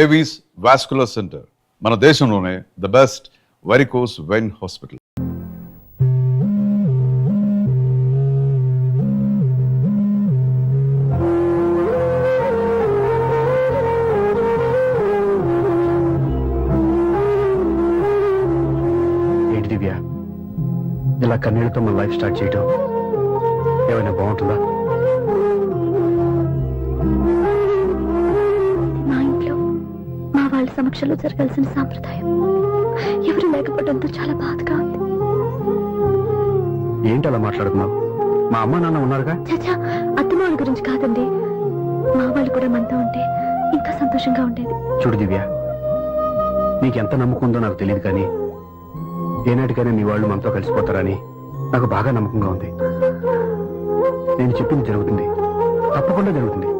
Avis vascular centre మన దేశంలోనే the best varicose vein hospital. ఏంటి దివ్య, ఇలా కన్నీళ్లతో మన లైఫ్ స్టార్ట్ చేయడం ఏమైనా బాగుంటుందా? వాళ్ళ సమక్షంలో జరగాల్సిన సాంప్రదాయం ఎవరు లేకపోవడంతో చాలా బాధగా ఉంది. ఏంటి అలా మాట్లాడుతున్నావు? మా అమ్మ నాన్న ఉన్నారుగా. చచ్చా, అత్తమాల గురించి కాదండి, మా వాళ్ళు కూడా మనతో ఉంటే ఇంకా సంతోషంగా ఉండేది. చూడు దివ్య, నీకెంత నమ్మకం ఉందో నాకు తెలియదు, కానీ ఏనాటికైనా నీ వాళ్ళు మనతో కలిసిపోతారని నాకు బాగా నమ్మకంగా ఉంది. నేను చెప్పింది జరుగుతుంది, తప్పకుండా జరుగుతుంది.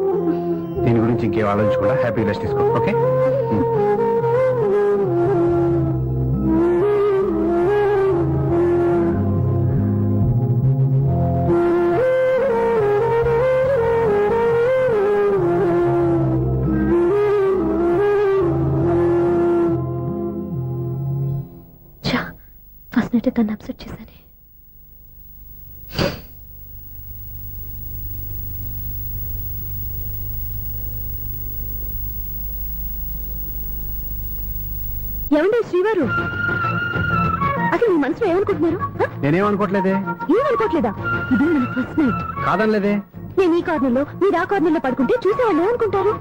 దీని గురించి ఇంకేం ఆలోచించకుండా హ్యాపీ రెస్ట్ తీసుకో, ఓకే? ఫస్ట్ నైట్ తను అప్సెట్ చేశాను. ఏమండి శ్రీవారు, అసలు మీ మనసులో ఏమనుకుంటున్నారు? నేనేమనుకోవట్లేదే. ఏమనుకోవట్లేదా? ఇది మన ఫస్ట్ నైట్. కాదనలేదే. నేను ఈ కార్నర్లో మీరు ఆ కార్నర్లో పడుకుంటే చూసేవాళ్ళు ఏమనుకుంటారు?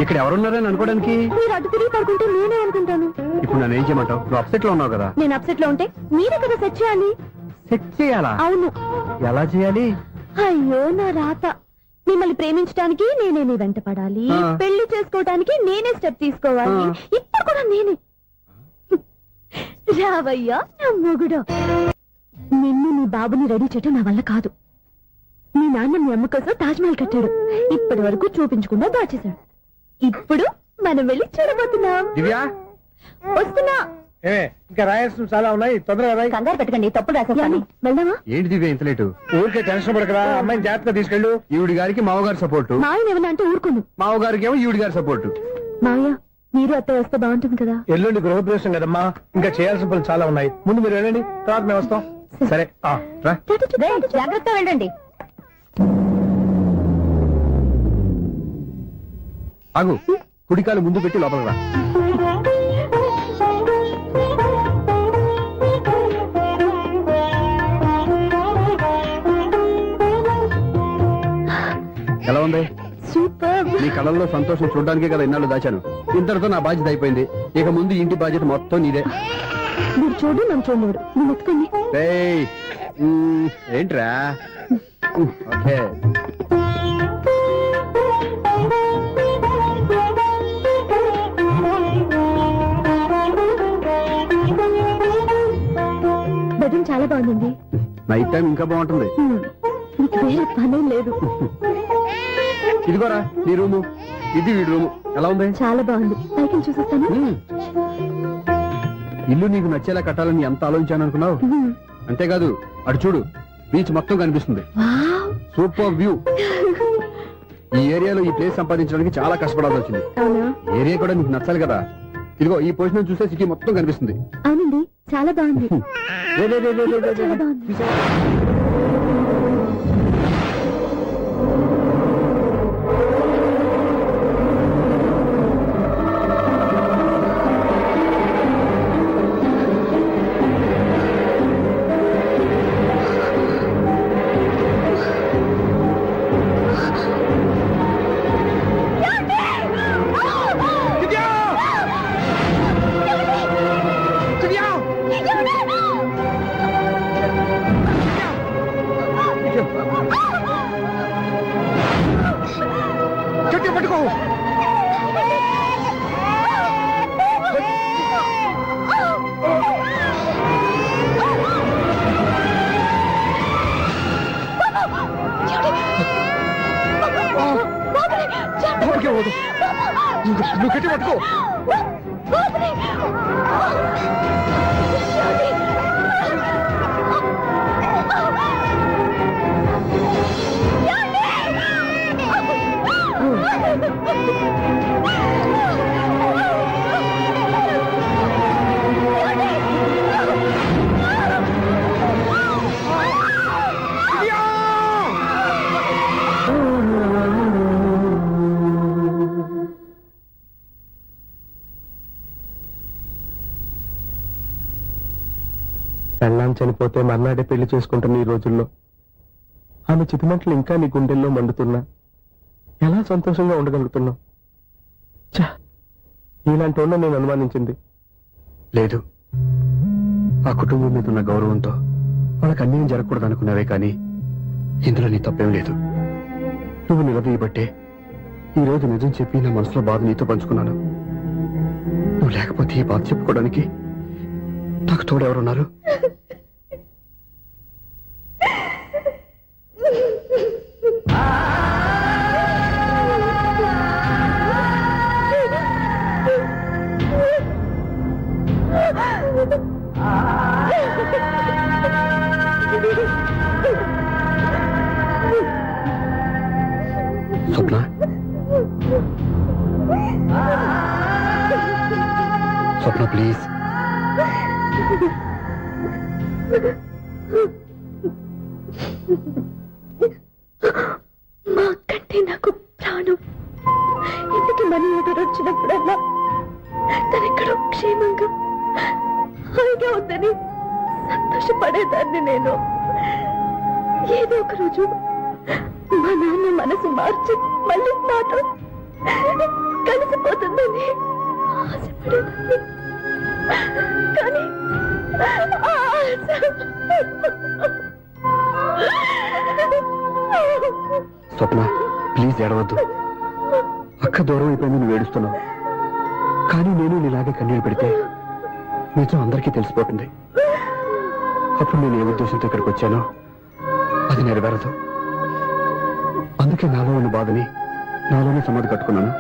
ఇక్కడ ఎవరున్నారని అనుకోవడానికి. మీరు అటు తిరిగి పడుకుంటే నేనే అనుకుంటాను. ఇప్పుడు నన్ను ఏం చేయమంటావు? నువ్వు అప్సెట్ లో ఉన్నావు కదా. నేను అప్సెట్ లో ఉంటే మీరే కదా సెట్ చేయాలి. సెట్ చేయాలా? అవును. ఎలా చేయాలి? అయ్యో నా రాత. మిమ్మల్ని ప్రేమించడానికి నేనే మీ వెంట పడాలి, పెళ్లి చేసుకోవడానికి నేనే స్టెప్ తీసుకోవాలి. ఇప్పుడు కూడా నేనే. రావయ్యా నా మొగుడు. నిన్ను నీ బాబుని రెడీ చేయటం నా వల్ల కాదు. మీ నాన్న మీ అమ్మ కోసం తాజ్ మహల్ కట్టాడు, ఇప్పటి వరకు చూపించకుండా దాచేశాడు. ఇప్పుడు మనం వెళ్ళి చూడబోతున్నాం. వస్తున్నా. ఇంకా రాయాల్సిన చాలా ఉన్నాయి, తొందరగా కంగారు పెట్టకండి, తప్పుడు రాసేస్తాను. వెళ్దామా? ఏంటి దివ్య ఇంత లేటు? ఊరికే టెన్షన్ పడకరా, అమ్మాయిని జాగ్రత్తగా తీసుకెళ్ళు. ఈవిడి గారికి మామగారు సపోర్టు, మాయన ఏమన్నా అంటే ఊరుకోను. మామగారికి ఏమో ఈవిడి గారి సపోర్టు. మావయ్య మీరు అత్త వస్తే బాగుంటుంది కదా. ఎల్లుండి గృహప్రవేశం కదమ్మా, ఇంకా చేయాల్సిన పనులు చాలా ఉన్నాయి. ముందు మీరు వెళ్ళండి, తర్వాత మేము వస్తాం. సరే జాగ్రత్తగా వెళ్ళండి. ఆగు, కుడికాలు ముందు పెట్టి లోపలికి రా. ఎలా ఉంది? సూపర్. నీ కళ్ళల్లో సంతోషం చూడడానికే కదా ఇన్నాళ్ళు దాచాను. ఇంతటితో నా బాధ్యత అయిపోయింది. ఇక ముందు ఇంటి బాధ్యత మొత్తం నీదే. మీరు చూడు, నన్ను చూడలేడు. నేను ఎత్తుకోండి. ఏంట్రా? ఓకే. బెడ్రూమ్ చాలా బాగుందండి. నైట్ టైం ఇంకా బాగుంటుంది. మీకు వేరే పనే లేదు. ఇదిగోరా నీ రూము, ఇది వీడి రూము. ఎలా ఉంది? చాలా బాగుంది. పైకి చూసేస్తాను. ఇల్లు నీకు నచ్చేలా కట్టాలని ఎంత ఆలోచించాను అనుకున్నావు? అంతేకాదు, అటు చూడు, బీచ్ మొత్తం కనిపిస్తుంది. Super view. ఈ ఏరియాలో ఈ ప్లేస్ సంపాదించడానికి చాలా కష్టపడాల్సి వచ్చింది. ఏరియా కూడా నీకు నచ్చాలి కదా. ఇదిగో ఈ పొజిషన్ చూస్తే సిటీ మొత్తం కనిపిస్తుంది. అవునండి, చాలా బాగుంది. చాలా బాగుంది. పట్టుకో. నువ్వు గట్టి పట్టుకో. పెళ్ళాం చనిపోతే మర్నాడే పెళ్లి చేసుకుంటున్న ఈ రోజుల్లో ఆమె చితిమంటలు ఇంకా నీ గుండెల్లో మండుతున్నా ఎలా సంతోషంగా ఉండగలుగుతున్నావు? ఛా, నీలాంటి ఉన్న నేను అనుమానించింది లేదు. ఆ కుటుంబం మీద ఉన్న గౌరవంతో వాళ్ళకి అన్యాయం జరగకూడదు అనుకున్నావే కానీ ఇందులో నీ తప్పేం లేదు. నువ్వు నిలదీయబట్టే ఈ రోజు నిజం చెప్పి నా మనసులో బాధ నీతో పంచుకున్నాను. నువ్వు లేకపోతే ఈ బాధ చెప్పుకోవడానికి నాకు తోడెవరున్నారు? స్వప్న, స్వప్న ప్లీజ్. మా కంటే నాకు ప్రాణం. ఇంటికి మనీ ఆర్డర్ వచ్చినప్పుడల్లా తనెక్కడో క్షేమంగా హాయిగా ఉందని సంతోషపడేదాన్ని నేను. ఏదో ఒక రోజు మా నాన్న మనసు మార్చి మళ్ళీ నాతో కలిసిపోతుందని ఆశపడేదాన్ని. కానీ ఆ ఆశ స్వప్న ప్లీజ్ ఏడవద్దు. అక్క దూరం అయిపోయింది, నువ్వు ఏడుస్తున్నావు. కానీ నేను నీలాగే కన్నీళ్ళు పెడితే నిజం అందరికీ తెలిసిపోతుంది. అప్పుడు నేను ఏ ఉద్దేశంతో ఇక్కడికి వచ్చానో అది నెరవేరదు. అందుకే నాలో ఉన్న బాధని నాలోనే సమాధి కట్టుకున్నాను.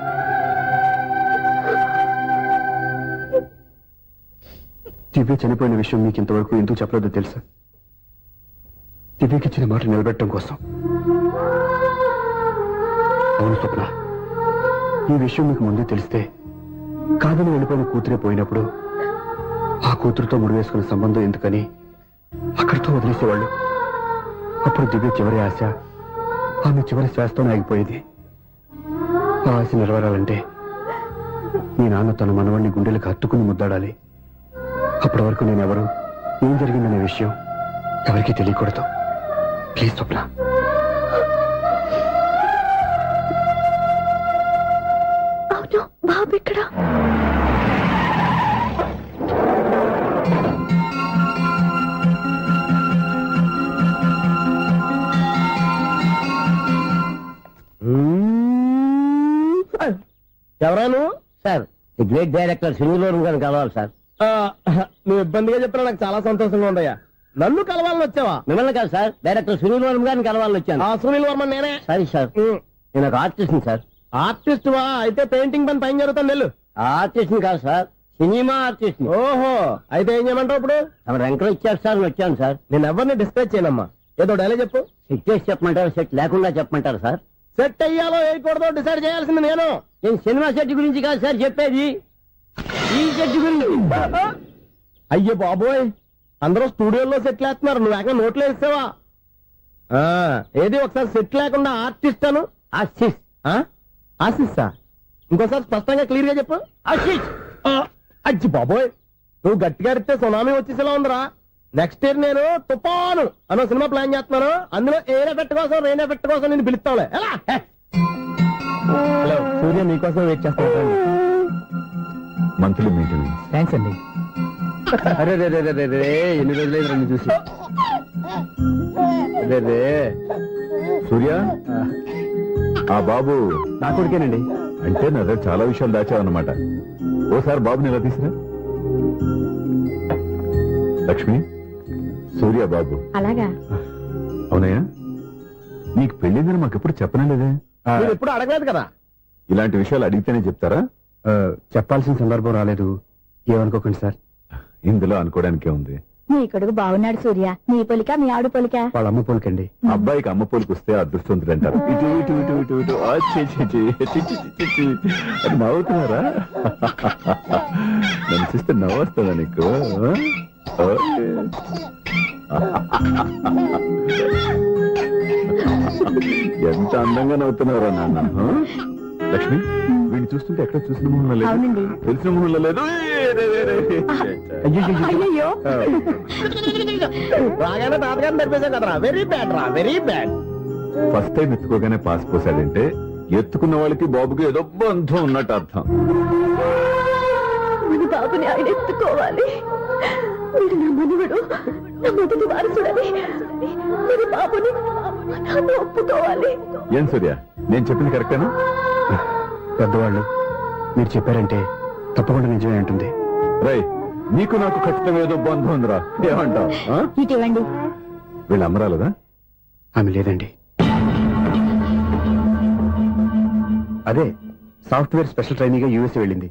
దివ్య చనిపోయిన విషయం మీకు ఇంతవరకు ఎందుకు చెప్పలేదో తెలుసా? దివ్యకి ఇచ్చిన మాట నిలబెట్టడం కోసం. అవును స్వప్న, ఈ విషయం మీకు ముందే తెలిస్తే కాదని వెళ్ళిపోయిన కూతురే పోయినప్పుడు ఆ కూతురుతో ముడివేసుకున్న సంబంధం ఎందుకని అక్కడితో వదిలేసేవాళ్ళు. అప్పుడు దివ్య చివరి ఆశ ఆమె చివరి శ్వాసతోనే ఆగిపోయేది. ఆ ఆశ నెరవేరాలంటే మీ నాన్న తన మనవాడిని గుండెలకు హత్తుకుని ముద్దాడాలి. అప్పటి వరకు నేనెవరు, ఏం జరిగిందనే విషయం ఎవరికీ తెలియకూడదు. ప్లీజ్ స్వప్న. అవును బాబు ఇక్కడ. ఎవరాను సార్? ది గ్రేట్ డైరెక్టర్ శ్రీనివారం గారిని కలవాలి సార్. నువ్వు ఇబ్బందిగా చెప్పినా నాకు చాలా సంతోషంగా ఉందయ్యా. నన్ను కలవాలని వచ్చావా? మిమ్మల్ని కాదు సార్, డైరెక్టర్ శ్రీనివారం గారిని కలవాలని వచ్చాను. సునీల్ వర్మ నేనే. సరే సార్, నేను ఒక ఆర్టిస్ట్ సార్. ఆర్టిస్ట్ వా? అయితే పెయింటింగ్ పని పైన జరుగుతుంది వెళ్ళు. ఆర్టిస్ట్ కాదు సార్, సినిమా ఆర్టిస్ట్. ఓహో, అయితే ఏం చేయమంటావు ఇప్పుడు? తమ రంకలు ఇచ్చారు సార్, వచ్చాను సార్. నేను ఎవరిని డిస్కస్ చేయనమ్మా. ఏదో డైలాగ్ చెప్పు. సెట్ చేసి చెప్పమంటారు, సెట్ లేకుండా చెప్పమంటారు సార్? సెట్ అయ్యాలో వేయకూడదో డిసైడ్ చేయాల్సింది నేను. నేను సినిమా సెట్ గురించి కాదు సార్ చెప్పేది, ఈ సెట్ గురించి. అయ్యో బాబోయ్, అందరూ స్టూడియోలో సెట్ లేస్తున్నారు, నువ్వు ఏకంగా నోట్లో వేస్తావా? ఏది ఒకసారి సెట్ లేకుండా ఆర్టిస్ట్ అను. ఆర్టిస్ట్. ఆశిస్తా? ఇంకోసారి స్పష్టంగా క్లియర్ గా చెప్పు. ఆర్టిస్ట్. అజ్జి బాబోయ్, నువ్వు గట్టిగా అడిగితే సునామీ వచ్చేసేలా ఉందిరా. నెక్స్ట్ ఇయర్ నేను తుఫాను అన్న సినిమా ప్లాన్ చేస్తున్నాను. అందులో ఏరే ఎఫెక్ట్ కోసం రెయిన్ ఎఫెక్ట్ కోసం నేను పిలుస్తావులే. ఎలా? హలో సూర్య, మీకోసం వెయిట్ చేస్తాను. Monthly meeting. థ్యాంక్స్ అండి. అరే రే రే రే రే, ఎన్ని రోజులైంది రండి చూసి. అదే రే సూర్య, ఆ బాబు నా కొడుకేనండి. అంటే నా దగ్గర చాలా విషయాలు దాచావన్నమాట. ఓసారి బాబుని ఇలా తీసురా. లక్ష్మి, సూర్య బాబు. అలాగా? అవునయ్యా, నీకు పెళ్ళిందని మాకెప్పుడు చెప్పనలేదే. మీరు ఎప్పుడు అడగలేదు కదా. ఇలాంటి విషయాలు అడిగితేనే చెప్తారా? చెప్పాల్సిన సందర్భం రాలేదు, ఏమనుకోకండి సార్. ఇందులో అనుకోవడానికే ఉంది. నీ కొడుకు బాగున్నాడు సూర్య. నీ పొలిక మీ ఆవిడ పొలిక? వాళ్ళ అమ్మ పోలికండి. అబ్బాయికి అమ్మ పోలికి వస్తే అదృష్టవంతుడు అంటారు. ఇటు ఇటు ఇటు ఇటు ఇటు ఆ, ఛీ, ఛీ, ఛీ, ఛీ, ఛీ, ఛీ, ఛీ. అది నవ్వుతున్నారా? నన్ను చూస్తే నవ్వొస్తుందా నీకు? ఓకే. ఎంత అందంగా నవ్వుతున్నారా నాన్న. లక్ష్మి, వీడిని చూస్తుంటే ఎక్కడ చూసిన మొహంలో లేదు అవునండి. తెలిసిన మొహంలో లేదు అయ్యయ్యో రాగానే తాతగారిని తెరిపేశాం కదరా, వెరీ బ్యాడ్ రా, వెరీ బ్యాడ్. ఫస్ట్ టైం ఎత్తుకోగానే పాస్ పోసాడంటే ఎత్తుకున్న వాళ్ళకి బాబుకి ఏదో బంధం ఉన్నట్టు అర్థం. మన బాబుని ఆయన ఎత్తుకోవాలి. వీడు నా మనవడు, నా మొదటి వారసుడని మన బాబుని నాన్న ఒప్పుకోవాలి. ఏం సూర్య, నేను చెప్పింది కరెక్టేనా? పెద్దవాళ్ళు మీరు చెప్పారంటే తప్పకుండా నిజమే ఉంటుంది. రై, నీకు నాకు ఖచ్చితంగా ఏదో బంధం ఉందిరా, ఏమంటావు? ఇటువంటి వీళ్ళు అమ్మరాలదా? ఆమె లేదండి. అదే సాఫ్ట్వేర్ స్పెషల్ ట్రైనింగ్ యూఎస్ వెళ్ళింది.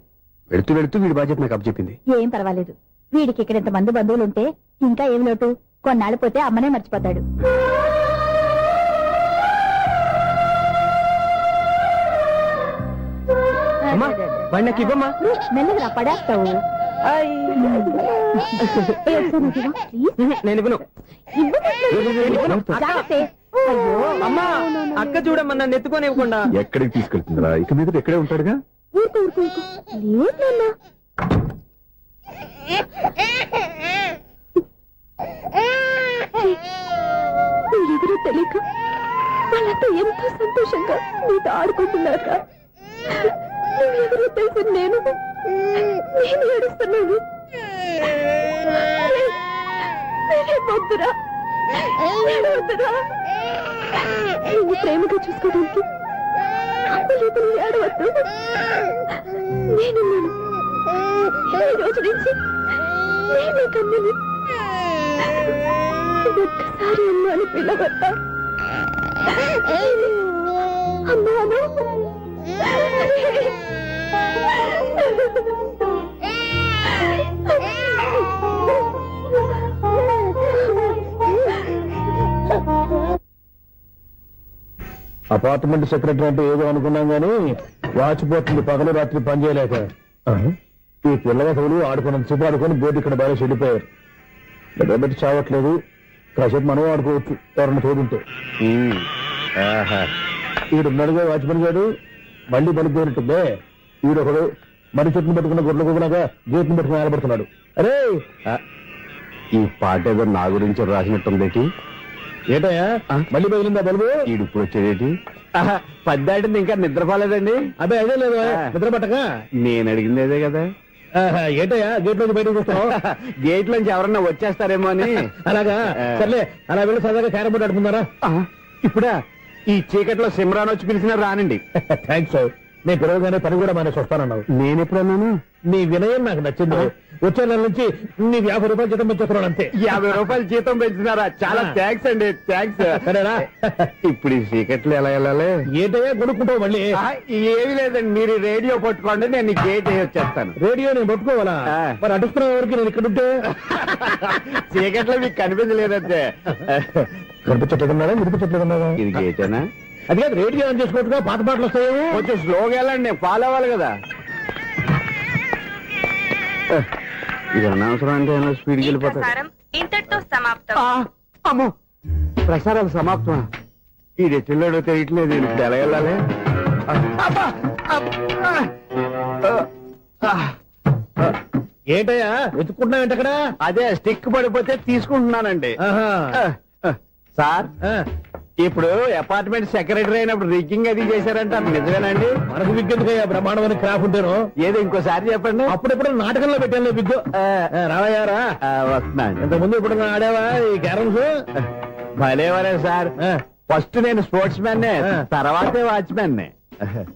వెళుతూ వెళుతూ వీడి బాధ్యత నాకు అప్పచెప్పింది. ఏం పర్వాలేదు. వీడికి ఇక్కడ ఇంతమంది బంధువులుంటే ఇంకా ఏం లోటు. కొన్నాళ్ళు పోతే అమ్మనే మర్చిపోతాడు. మెల్లగా పడేస్తావు. నేను ఇవ్వను. అమ్మా, అక్క చూడమ్మా, నన్ను ఎత్తుకొని ఇవ్వకుండా. ఎక్కడికి తీసుకెళ్తుందిరా? ఇక మీద ఇక్కడే ఉంటాడుగా. ఊరుకో ఊరుకో ఊరుకో. లేదు నాన్న. మీరెవరో తెలియక వాళ్ళంతా ఎంతో సంతోషంగా మీతో ఆడుకుంటున్నారా? నువ్వెవరో తెలిసి నేను ఏడుస్తున్నాను. వద్దురా, వద్దురా. నువ్వు ప్రేమగా చూసుకోవడానికి అమ్మలేదు, ఏడవద్దు. నేనున్నాను. ఈ రోజు నుంచి నేనే కన్నని. ఒక్కసారి అమ్మాని పిల్లవద్దా? అమ్మాను. అపార్ట్మెంట్ సెక్రటరీ అంటే ఏదో అనుకున్నాం గానీ వాచిపోతుంది పగలు రాత్రి పని చేయలేక. ఈ పిల్లవసలు ఆడుకున్నంతసేపు ఆడుకొని బోర్డు ఇక్కడ బాగా చెడిపోయారు. నిద్రబెట్టి చావట్లేదు. కాసేపు మనం ఆడుకోవచ్చు ఎవరన్నా తోడుంటే. ఈడున్నాడుగా వాచ్మెన్ గారు, మళ్ళీ పనిపోయినట్టుందే. ఈడొకడు మరి చెట్టును పట్టుకున్న గొడ్ల కుదలాగా గేట్ని పట్టుకుని నిలబడుతున్నాడు. అరే, ఈ పాట ఏదో నా గురించి రాసినట్టుంది. ఏటయ్యా మళ్ళీ బదిలిందా బలుబు? ఈడు ఇప్పుడు వచ్చేదేటి? పద్దాటింది ఇంకా నిద్రపోలేదండి. అదే అదే లేదు నిద్ర పట్టక. నేను అడిగింది అదే కదా. ఏటయ్యా గేట్ లోకి బయటకు వస్తావు? గేట్ లోంచి ఎవరన్నా వచ్చేస్తారేమో అని. అలాగా, సర్లే అలా వెళ్ళి సరదాగా క్యారం బోర్డు ఆడుకున్నారా? ఇప్పుడా ఈ చీకట్లో సిమ్రాన్ వచ్చి పిలిచినా రానండి. థ్యాంక్స్. నేను పిలవగానే పని కూడా మానేసి వస్తానన్నావు. నేను ఎప్పుడన్నాను? నీ వినయం నాకు నచ్చింది. వచ్చే నెల నుంచి నీకు 50 రూపాయలు జీతం పెంచుతున్నాడు అంతే. 50 రూపాయలు జీతం పెంచినారా? చాలా థ్యాంక్స్ అండి, థ్యాంక్స్. సరేనా? ఇప్పుడు ఈ చీకట్లు ఎలా వెళ్ళాలి? ఏంటయ్యా కొనుక్కుంటావు మళ్ళీ? ఏమి లేదండి, మీరు రేడియో పట్టుకోండి, నేను ఈ గేట్ వేసి వచ్చేస్తాను. రేడియో నేను పట్టుకోవాలా? మరి అడుస్తున్న వరకు నేను ఇక్కడ ఉంటే చీకట్లో మీకు కనిపించలేదంటే. కనిపించట్లేదన్నారా వినిపించట్లేదన్నారా? ఇది గేటేనా? అది కాదు, రేడియో ఆన్ చేసుకోవచ్చుగా, పాత పాటలు వస్తాయేమో. కొంచెం స్లోగా వెళ్ళండి, ఫాలో అవ్వాలి కదా. ఇది అనవసరం అంటే స్పీడ్కి వెళ్ళిపోతాడు. ఇంతటితో సమాప్తం. అమ్మో, ప్రసారాలు సమాప్తమా? ఇది ఎట్టిల్లాడో తెలియట్లేదు. ఇప్పుడు ఎలా వెళ్ళాలి? ఏంటయ్యా వెతుక్కుంటున్నావు ఏంటక్కడ? అదే స్టిక్ పడిపోతే తీసుకుంటున్నానండి. సార్, ఇప్పుడు అపార్ట్మెంట్ సెక్రటరీ అయినప్పుడు రిగ్గింగ్ అది చేశారంట, నిజమేనండి? మనకు విగ్గెందుకయ్యా బ్రహ్మాండమైన క్రాఫ్ ఉంటాను. ఏదో ఇంకోసారి చెప్పండి. అప్పుడెప్పుడు నాటకంలో పెట్టాను విగ్గు. రావయ్యారా? వస్తున్నాను. ఇంతకుముందు ఇప్పుడు ఆడావా ఈ క్యారమ్స్? భలేవరే సార్. ఫస్ట్ నేను స్పోర్ట్స్ మ్యాన్, తర్వాతే వాచ్మెన్.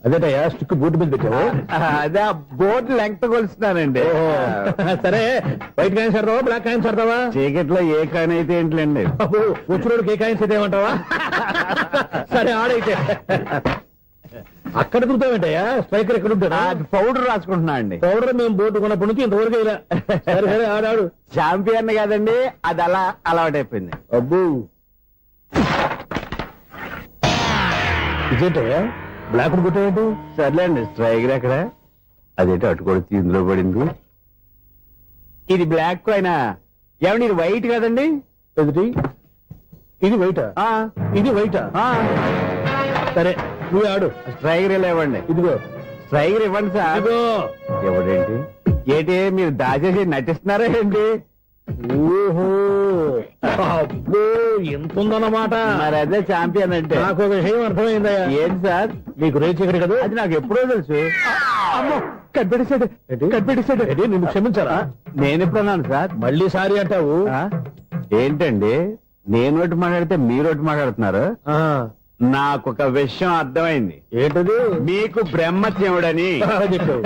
అదేటయ్యా స్టిక్ బూట్ మీద పెట్టావు? అదే బోర్డు లెంగ్త్ కొలుస్తున్నానండి. సరే, వైట్ కాయిన్స్ ఆడతావా బ్లాక్ కాయిన్స్ ఆడతావా? చీకట్లో ఏ కాయిన్ అయితే ఏంటండి? వచ్చినోడికి ఏ కాయిన్స్ అయితే ఏమంటావా? సరే ఆడైతే. అక్కడ కుడతావేంటయ్యా? స్ట్రైకర్ ఎక్కడ ఉంటాడా? పౌడర్ రాసుకుంటున్నా అండి. పౌడర్ మేము బోర్డు కొన్నప్పటి నుంచి ఇంతవరకు ఇలా. సరే సరే ఆడాడు. ఛాంపియన్ కాదండి, అది అలా అలవాటైపోయింది. అబ్బు, ఇదేంటయ్యా బ్లాక్ కొట్టాడు? సర్లేండి, స్ట్రైకర్ ఎక్కడ? అదేంటి అటుకొడితే ఇందులో పడింది. ఇది బ్లాక్ అయినా ఏమండి, ఇది వైట్ కదండి? ఎదుటి ఇది వైటా? ఇది వైటా? సరే నువ్వే ఆడు. స్ట్రైకర్ లేవండి. ఇదిగో టైగర్ ఇవ్వండి సార్. ఎవడేంటి ఏంటి మీరు దాచేసి నటిస్తున్నారా ఏంటి? ఓహో అబ్బో ఎంతుందన్నమాట. మరి అదే ఛాంపియన్ అంటే. నాకు ఒక విషయం అర్థమైందయ్యా. ఏంటి సార్? నీకు రేచి ఇక్కడ కదా. అది నాకు ఎప్పుడో తెలుసు. అమ్మో కనిపెట్టేశాడు కనిపెట్టేశాడు. నిన్ను క్షమించారా? నేను ఎప్పుడన్నాను సార్? మళ్ళీ సారీ అంటావు. ఆ? ఏంటండి నేను ఒకటి మాట్లాడితే మీరు ఒకటి మాట్లాడుతున్నారు. ఆ, నాకు ఒక విషయం అర్థమైంది. ఏంటది? మీకు బ్రహ్మత్యముడని. చెప్పావు.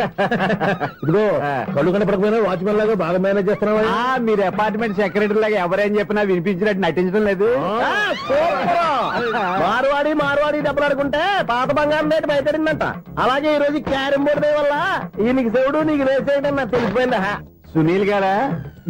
ఇదిగో కళ్ళు కనపడకపోయినా వాచ్మెన్ లాగా బాగా మేనేజ్ చేస్తున్నావా? మీరు అపార్ట్మెంట్ సెక్రటరీ లాగా ఎవరేం చెప్పినా వినిపించినట్టు నటించడం లేదు. మార్వాడి డబ్బులు ఆడుకుంటే పాత బంగారం రేటు బయటడిందంట. అలాగే ఈ రోజు క్యారం బోర్డు వల్ల ఈయనకి శివుడు నీకు రేసేయడం నాకు తెలిసిపోయిందా. సునీల్ గారా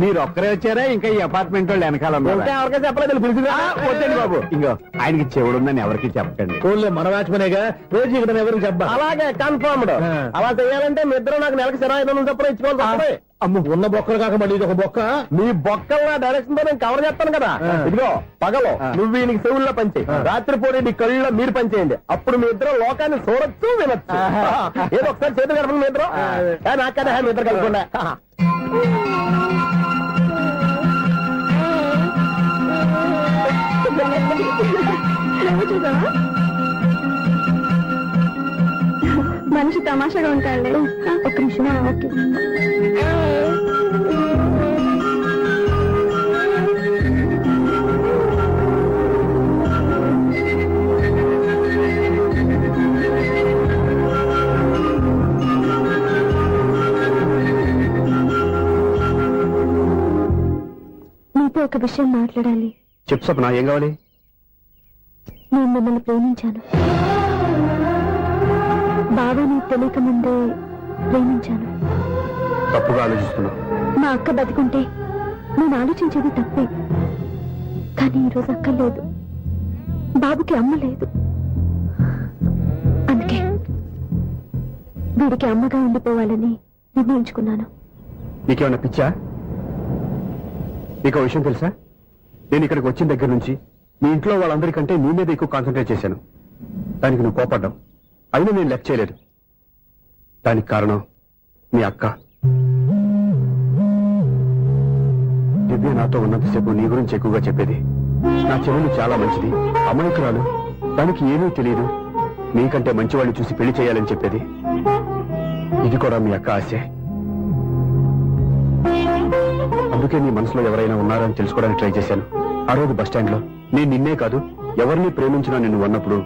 మీరు ఒక్కరే వచ్చారా? ఇంకా ఈ అపార్ట్మెంట్ వాళ్ళు వెనకాల ఉన్నారా? ఇంకా ఎవరికైనా చెప్పలేదు పిలిచిగా. వద్దండి బాబు. ఇంకో ఆయనకి చెవుడు ఉందని ఎవరికి చెప్పకండి. ఊళ్ళో మన వాచ్మనేగా రోజు ఇక్కడ ఎవరికి చెప్పా. అలాగే కన్ఫర్మ్డ్. అలా చేయాలంటే మీ ఇద్దరు నాకు నెలకు 25,000 చొప్పున ఇచ్చుకోవాలి. అమ్మ ఉన్న బొక్కలు కాక మళ్ళీ ఇది ఒక బొక్క. నీ బొక్కల డైరెక్షన్ తో నేను కవర్ చేస్తాను కదా. ఇదిగో పగలో నువ్వు ఈయనకి చెవుల్లో పనిచేయి, రాత్రిపూట నీ కళ్ళలో మీరు పనిచేయండి. అప్పుడు మీ ఇద్దరు లోకాన్ని చూడొచ్చు వినొచ్చు. ఏదో ఒకసారి చేతులు కడపండి మీ ఇద్దరు. నాకు కదా మీ ఇద్దరు కలుపుకుండా. మనిషి తమాషాగా ఉంటాడు. ఒక నిమిషం. ఓకే నీతో ఒక విషయం మాట్లాడాలి. చెప్పు స్వప్న, ఏం కావాలి? నేను మిమ్మల్ని ప్రేమించాను. బాగా నీకు తెలియక ముందే ప్రేమించాను. తప్పుగా ఆలోచిస్తున్నా. మా అక్క బతికుంటే నేను ఆలోచించేది తప్పే. కానీ ఈరోజు అక్క లేదు, బాబుకి అమ్మ లేదు. అందుకే వీడికి అమ్మగా ఉండిపోవాలని నిర్ణయించుకున్నాను. నీకేమన్నా పిచ్చా? నీకు విషయం తెలుసా? నేను ఇక్కడికి వచ్చిన దగ్గర నుంచి నీ ఇంట్లో వాళ్ళందరికంటే నీ మీద ఎక్కువ కాన్సన్ట్రేట్ చేశాను. దానికి నువ్వు కోపడ్డావు. అయినా నేను లెక్క చేయలేదు. దానికి కారణం మీ అక్క. దివ్య నాతో ఉన్నంతసేపు నీ గురించి ఎక్కువగా చెప్పేది. నా చెవులు చాలా మంచిది, అమాయకురాలు, దానికి ఏమీ తెలియదు, నీకంటే మంచివాళ్ళు చూసి పెళ్లి చేయాలని చెప్పేది. ఇది కూడా మీ అక్క ఆశే. అందుకే నీ మనసులో ఎవరైనా ఉన్నారని తెలుసుకోవడానికి ట్రై చేశాను. ఆ రోజు బస్టాండ్ లో నేను నిన్నే కాదు ఎవరిని ప్రేమించినా నిన్ను అన్నప్పుడు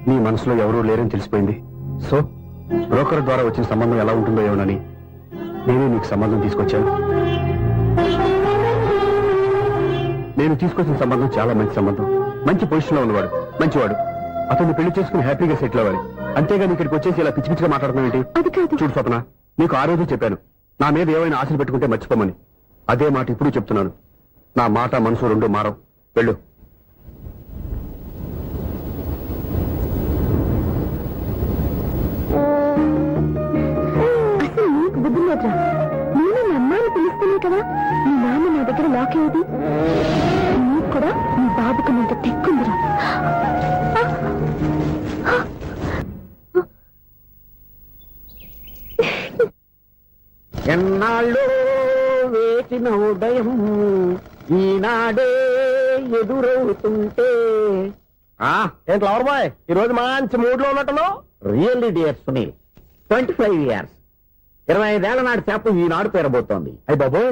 నీ మనసులో ఎవరూ లేరని తెలిసిపోయింది. సో బ్రోకర్ ద్వారా వచ్చిన సంబంధం ఎలా ఉంటుందో ఏమోనని నేనే నీకు సంబంధం తీసుకొచ్చాను. నేను తీసుకొచ్చిన సంబంధం చాలా మంచి సంబంధం. మంచి పొజిషన్ లో ఉన్నవాడు, మంచివాడు. అతన్ని పెళ్లి చేసుకుని హ్యాపీగా సెటిల్ అవ్వాలి. అంతేగాని ఇక్కడికి వచ్చేసి ఇలా పిచ్చి పిచ్చిగా మాట్లాడడం ఏంటి? అది కాదు. చూడు స్వప్న, నీకు ఆ రోజు చెప్పాను నా మీద ఏమైనా ఆశలు పెట్టుకుంటే మర్చిపోమని. అదే మాట ఇప్పుడు చెప్తున్నాను. నా మాట మనసు రెండు మారవు. వెళ్ళు. అసలు నీకు బుద్ధి లేదురా. నేను మీ అమ్మాయిని పిలుస్తానే కదా మీ నాన్న నా దగ్గర లాక్ అయ్యేది. నీకు కూడా నీ బాబుకు నంత తెక్కుందిరా. ఎన్నాళ్ళు వేసిన ఉదయం ఈనాడే ఎదురవుతుంటే. ఏంటి లవర్ బాయ్, ఈ రోజు మంచి మూడ్ లో ఉన్నట్టును? రియల్లీ డియర్ సునీల్, 25 years 25 ఏళ్ల నాటి చేప ఈనాడు పేరబోతోంది. అయ్యి బాబోయ్,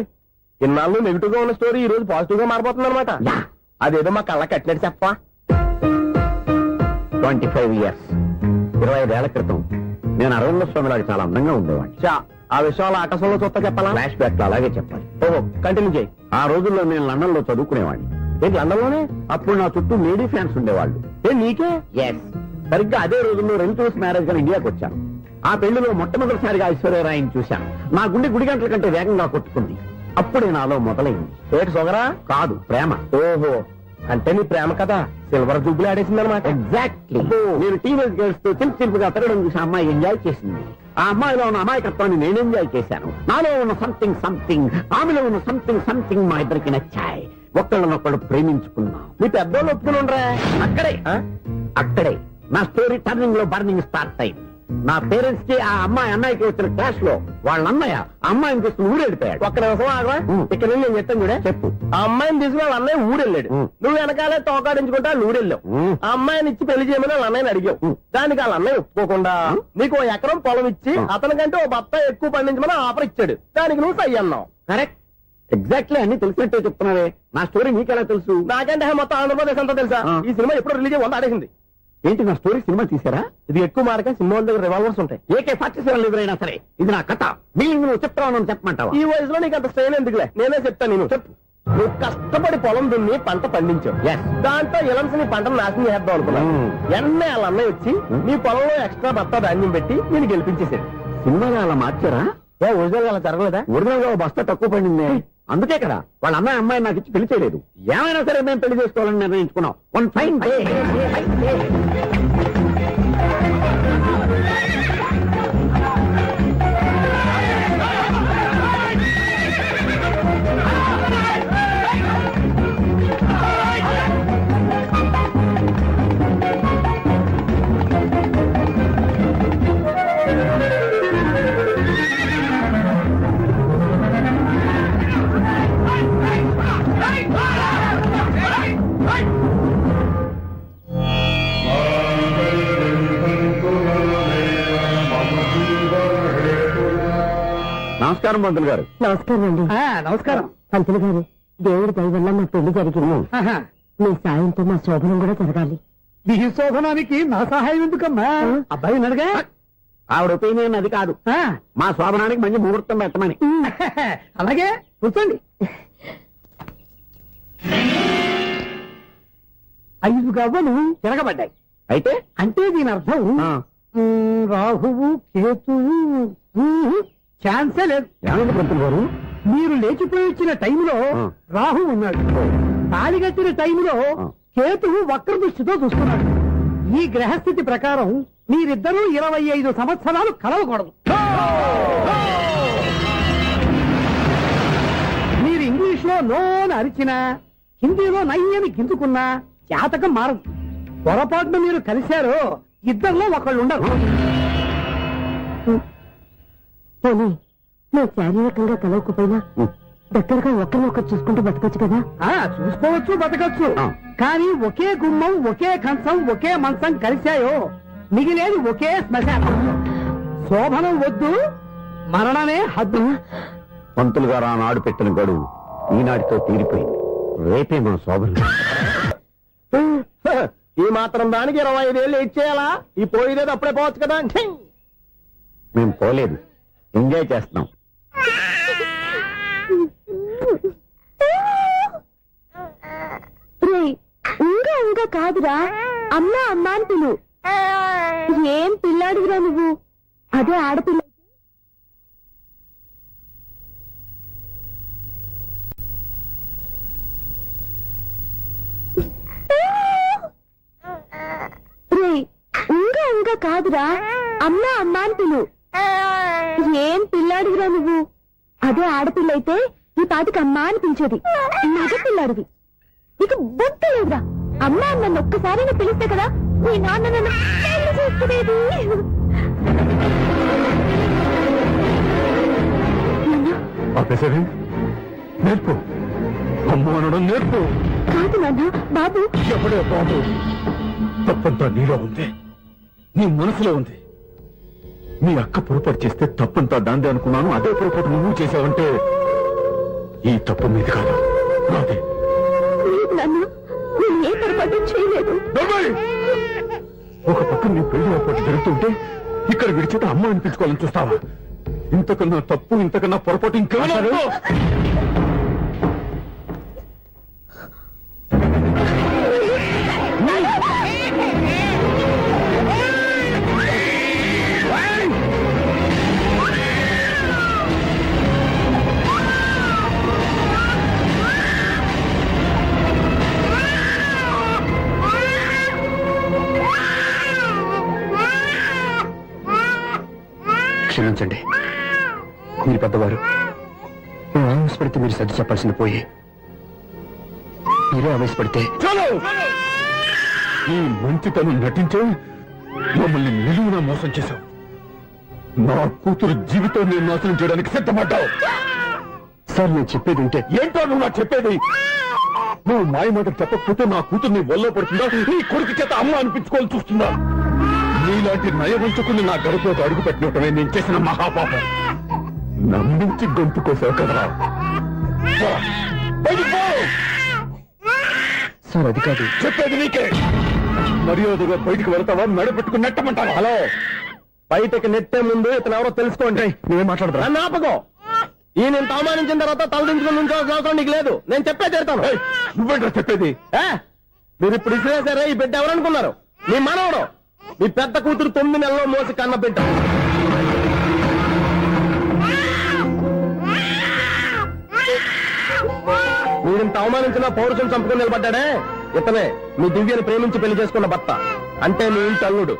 ఇన్నాళ్ళు నెగిటివ్ గా ఉన్న స్టోరీ ఈ రోజు పాజిటివ్ గా మారిపోతుంది అనమాట. అదేదో మా కళ్ళ కట్టినట్టు చెప్పా. 25 years 25 ఏళ్ల క్రితం నేను అరవింద స్వామి లాగా చాలా అందంగా ఉండేవాడిని. ఆ విషయాలు ఆకాశంలో చూస్తా చెప్పాలా? ఫ్లాష్ బ్యాక్ లో అలాగే చెప్పాలి. ఓహో, కంటిన్యూ చేయి. ఆ రోజుల్లో నేను లండన్ లో చదువుకునేవాడిని. ఏంటి లండన్ లోనే? అప్పుడు నా చుట్టూ లేడీ ఫ్యాన్స్ ఉండేవాళ్ళు. నీకే? ఎస్. సరిగ్గా అదే రోజుల్లో రిలేటివ్స్ మ్యారేజ్ గా ఇండియాకి వచ్చాను. ఆ పెళ్లిలో మొట్టమొదటిసారిగా ఐశ్వర్యరాయని చూశాను. నా గుండె గుడి గంటల కంటే వేగంగా కొట్టుకుంది. అప్పుడే నాలో మొదలైంది. ఏటి సొగరా? కాదు, ప్రేమ. ఓహో, అంటే నీ ప్రేమ కదా సిల్వర్ జూబ్లీ ఆడేసిందనమాట. ఎగ్జాక్ట్లీ. నేను టీనేజ్ గర్ల్స్ తో చిలుపుగా తిరగడం చూసి అమ్మాయి ఎంజాయ్ చేసింది. ఆ అమ్మాయిలో ఉన్న అమాయకత్వాన్ని నేను ఎంజాయ్ చేశాను. నాలో ఉన్న సంథింగ్ ఆమెలో ఉన్న సంథింగ్ మా ఇద్దరికి నచ్చాయి. ఒక్కళ్ళనొక్కడు ప్రేమించుకున్నాం. మీ పెద్దోళ్ళు ఒప్పుకుని ఉండరా? అక్కడే నా స్టోరీ టర్నింగ్ లో బర్నింగ్ స్టార్ట్ అయింది. నా పేరెంట్స్ కి ఆ అమ్మాయి అన్నయ్యకి వచ్చిన క్లాష్ లో వాళ్ళ అన్నయ్య ఆ అమ్మాయిని తీసుకుని ఊరెళ్ళిపోయాడు. ఒక్క నిమిషం ఆగవా? ఇక్కడ నుండి నేను చెప్తాను కూడా. చెప్పు. ఆ అమ్మాయిని తీసుకుని వాళ్ళ అన్నయ్య ఊరెళ్ళాడు. నువ్వు వెనకాలే తోకాడించుకుంటా ఊరెళ్ళావు. ఆ అమ్మాయిని ఇచ్చి పెళ్లి చేయమని వాళ్ళ అన్నయ్యని అడిగావు. దానికి వాళ్ళ అన్నయ్య ఒప్పుకోకుండా నీకు 1 ఎకరం పొలం ఇచ్చి అతనికంటే 1 బత్త ఎక్కువ పండించమని ఆఫర్ ఇచ్చాడు. దానికి నువ్వు సై అన్నావు. కరెక్ట్, ఎగ్జాక్ట్లీ అన్ని తెలిసినట్టే చెప్తున్నావే. నా స్టోరీ నీకెలా తెలుసు? నాకంటే మొత్తం ఆంధ్రప్రదేశ్ అంతా తెలుసా? ఈ సినిమా ఎప్పుడు రిలీజ్ 100 ఆడేసింది. ఏంటి నా స్టోరీ సినిమా తీసారా? ఇది ఎక్కువ మార్క సినిమా దగ్గర రివాల్వర్స్ ఉంటాయి. AK-47 ఎదురైనా సరే ఇది నా కథ. వీళ్ళు నువ్వు చెప్తావు చెప్పమంటావా? ఈ వయసులో నీకు అంత స్ట్రెయిన్ ఎందుకులే, నేనే చెప్తాను. నేను చెప్పు. నువ్వు కష్టపడి పొలం దున్ని పంట పండించావు. దాంతో ఇలంస్ నీ పంటను నాశనం చేద్దాం అనుకున్నావు. ఎన్నే వాళ్ళ అన్నయ్య వచ్చి నీ పొలంలో ఎక్స్ట్రా బత్తా ధాన్యం పెట్టి నేను గెలిపించేసాడు. సినిమాలో అలా మార్చారా? ఒరిజినల్ అలా జరగలేదా? ఒరిజినల్ గా బస్తా తక్కువ పడింది. అందుకే కదా వాళ్ళ అమ్మాయి నాకు ఇచ్చి పెళ్లి చేయలేదు. ఏమైనా సరే మేము పెళ్లి చేసుకోవాలని నిర్ణయించుకున్నాం. One fine day. నమస్కారం పంతులు గారు. నమస్కారం అండి. నమస్కారం. పంతులు గారు, దేవుడి దయ వల్ల మా పెళ్లి జరిగింది. మీ సాయంతో మా శోభనం కూడా జరగాలి. నీ శోభనానికి నా సహాయం ఎందుకమ్మా? అబ్బాయి నడగా ఆవిడ ఒపీనియన్ అది కాదు. మా శోభనానికి మంచి ముహూర్తం పెట్టమని. అలాగే కూర్చోండి. 5 గవ్వలు తిరగబడ్డాయి. అయితే అంటే దీని అర్థం రాహువు కేతువు ఛాన్సే లేదు. ఏమైంది పంతులు గారు? మీరు లేచిపోయి వచ్చిన టైంలో రాహు ఉన్నాడు. తాళిగట్టిన టైంలో కేతువు వక్ర దృష్టితో చూస్తున్నాడు. ఈ గ్రహస్థితి ప్రకారం మీరిద్దరూ 25 సంవత్సరాలు కలవకూడదు. మీరు ఇంగ్లీష్ లో నోని అరిచినా, హిందీలో నయ్యని గింజుకున్నా జాతకం మారదు. పొరపాటున మీరు కలిశారో ఇద్దరిలో ఒకళ్ళు ఉండరు. పోనీ మేము శారీరకంగా కలవకపోయినా దగ్గరగా ఒకరినొకరు చూసుకుంటూ బతకొచ్చు కదా. చూసుకోవచ్చు, బతకచ్చు. కానీ ఒకే గుమ్మం, ఒకే కంచం, ఒకే మంచం కలిశాయో మిగిలేది ఒకే శ్మశానం. శోభనం వద్దు, మరణమే హద్దు. పంతులు గారు ఆనాడు పెట్టిన గడువు ఈనాటితో తీరిపోయింది. రేపే మా శోభనం. ఈ మాత్రం దానికి 25 ఏళ్ళు ఇచ్చేయాలా? ఈ పోయేదేది అప్పుడే పోవచ్చు కదా. మేము పోలేదు, ఎంజాయ్ చేస్తున్నాం. ఇంకా కాదురా, అమ్మా అమ్మా అని పిలు. ఏం పిల్లాడివిరా నువ్వు? అదే ఆడపిల్ల. ఇంకా కాదురా, అమ్మా అమ్మా అని పిలు. ఏం పిల్లాడివిరా నువ్వు? అదే ఆడపిల్ల అయితే ఈ పాటికి అమ్మా అని పిలిచేది. మగ పిల్లాడివి. నీకు బుద్ధి లేదురా. అమ్మా నన్ను ఒక్కసారైనా పిలిస్తే కదా మీ నాన్న నన్ను పెళ్లి చేసుకునేది. నేర్పు, అమ్మ అనడం నేర్పు. కాదు నాన్న, బాబు. ఎప్పుడే బాబు, తప్పంతా నీలో ఉంది, నీ మనసులో ఉంది. మీ అక్క పొరపాటు చేస్తే తప్పంతా దాందే అనుకున్నాను. అదే పొరపాటు నువ్వు చేసావంటే ఈ తప్పు మీది కాదు, నాదే. నాన్న, నేను ఏ పొరపాటు చేయలేదు. ఒక పక్క నీ పెళ్లి ఏర్పాటు జరుగుతుంటే ఇక్కడ విడిచేట అమ్మ అనిపించుకోవాలని చూస్తావా? ఇంతకన్నా తప్పు, ఇంతకన్నా పొరపాటు ఇంకా క్షమించండి, మీరు పెద్దవారు. నేను ఆవేశపడితే మీరు సర్ది చెప్పాల్సింది పోయి మీరే ఆవేశపడితే. చాలు, ఈ మంచితనం నటించే మమ్మల్ని నిలువున మోసం చేశావు. నా కూతురు జీవితం నేను నాశనం చేయడానికి సిద్ధపడ్డావు. సార్ నేను చెప్పేది ఉంటే ఏంటో నువ్వు నాకు చెప్పేది? నువ్వు మాయ మాట చెప్పకపోతే నా కూతురు నీ వల్ల పడుతుందా, నీ కొడుకు చేత అమ్మ అనిపించుకోవాలి చూస్తుందా? నీలాంటి నయవంచుకుని నా గడపలోకి అడుగు పెట్టినటమే నేను చేసిన మహాపాపం. నమ్మించి గొంతు కోసావు కదరా. పో, బయటికి పో. సార్ అది కాదు. చెప్పేది నీకే. మర్యాదగా బయటికి వెళ్తావా, మెడపెట్టుకుని నెట్టమంటావా? హలో, బయటకి నెట్టే ముందు ఇతను ఎవరో తెలుసుకోండి. నువ్వేం మాట్లాడరా? నన్ను ఆపకో. ఈ నేను అవమానించిన తర్వాత తలదించుకుని నుంచోవాల్సిన అవసరం నీకు లేదు. నేను చెప్పే తీరుతాను. ఏయ్, నువ్వేంటో చెప్పేది? మీరు ఇప్పుడు ఇసిరేసారే, ఈ బిడ్డ ఎవరనుకున్నారు? మీ మనవడు, మీ పెద్ద కూతురు 9 నెలల్లో మోసి కన్న బిడ్డ. మీరింత అవమానించిన పౌరుషం చంపుకొని నిలబడ్డాడే, ఇతనే మీ దివ్యను ప్రేమించి పెళ్లి చేసుకున్న భర్త. అంటే మీ ఇంటి అల్లుడు.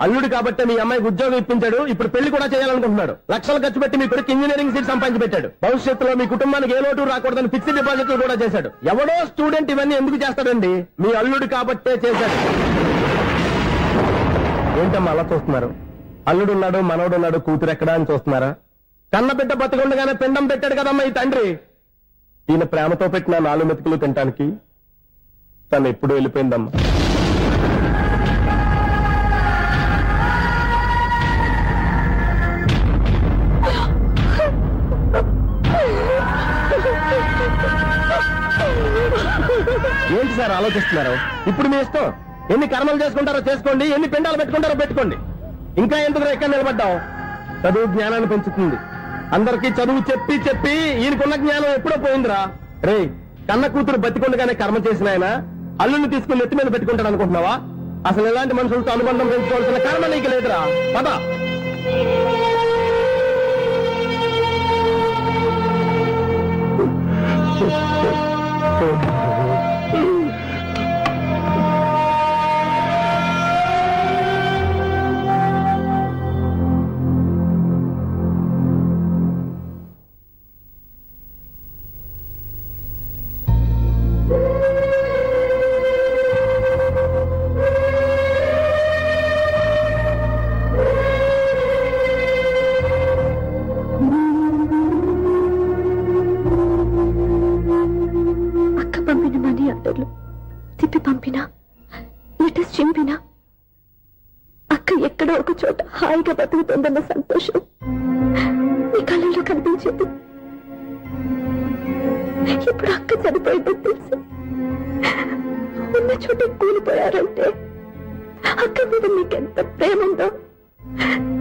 అల్లుడు కాబట్టి మీ అమ్మాయికి ఉద్యోగం ఇప్పించాడు. ఇప్పుడు పెళ్లి కూడా చేయాలనుకుంటున్నాడు. లక్షలు ఖర్చు పెట్టి మీ కొడుకు ఇంజనీరింగ్ సీట్ సంపాదించి పెట్టాడు. భవిష్యత్తులో మీ కుటుంబానికి ఏ లోటు రాకూడదని ఫిక్స్డ్ డిపాజిట్లు కూడా చేశాడు. ఎవడో స్టూడెంట్ ఇవన్నీ ఎందుకు చేస్తాడండి? మీ అల్లుడు కాబట్టే చేశాడు. ఏంటమ్మా అలా చూస్తున్నారు? అల్లుడున్నాడు, మనవడున్నాడు, కూతురు ఎక్కడా అని చూస్తున్నారా? కన్నబిడ్డ బతికుండగానే పిండం పెట్టాడు కదమ్మా ఈ తండ్రి. ఈయన ప్రేమతో పెట్టిన 4 మెతుకులు తినటానికి తను ఎప్పుడు వెళ్ళిపోయిందమ్మా. ఏంటి సార్ ఆలోచిస్తున్నారు? ఇప్పుడు మీ ఇష్టం. ఎన్ని కర్మలు చేసుకుంటారో చేసుకోండి, ఎన్ని పిండాలు పెట్టుకుంటారో పెట్టుకోండి. ఇంకా ఎందుకు ఎక్కడ నిలబడ్డావు? చదువు జ్ఞానాన్ని పెంచుతుంది. అందరికీ చదువు చెప్పి చెప్పి ఈయనకున్న జ్ఞానం ఎప్పుడో పోయిందిరా. రే, కన్న కూతురు బతికొండగానే కర్మ చేసిన ఆయన అల్లుని తీసుకుని నెత్తి మీద పెట్టుకుంటాడు అనుకుంటున్నావా? అసలు ఎలాంటి మనుషులతో అనుబంధం పెంచుకోవాల్సిన కర్మ నీకు లేదురా. పద. పంపిన మనీ ఆర్డర్లు తిప్పి పంపినా, లెటర్స్ చింపినా, అక్క ఎక్కడో ఒక చోట హాయిగా బతుకుతుందన్న సంతోషం మీ కళ్ళల్లో కనిపించేది. ఇప్పుడు అక్క చనిపోయిందని తెలిసి ఉన్న చోట కూలిపోయారంటే అక్క మీద మీకెంత ప్రేమ ఉందో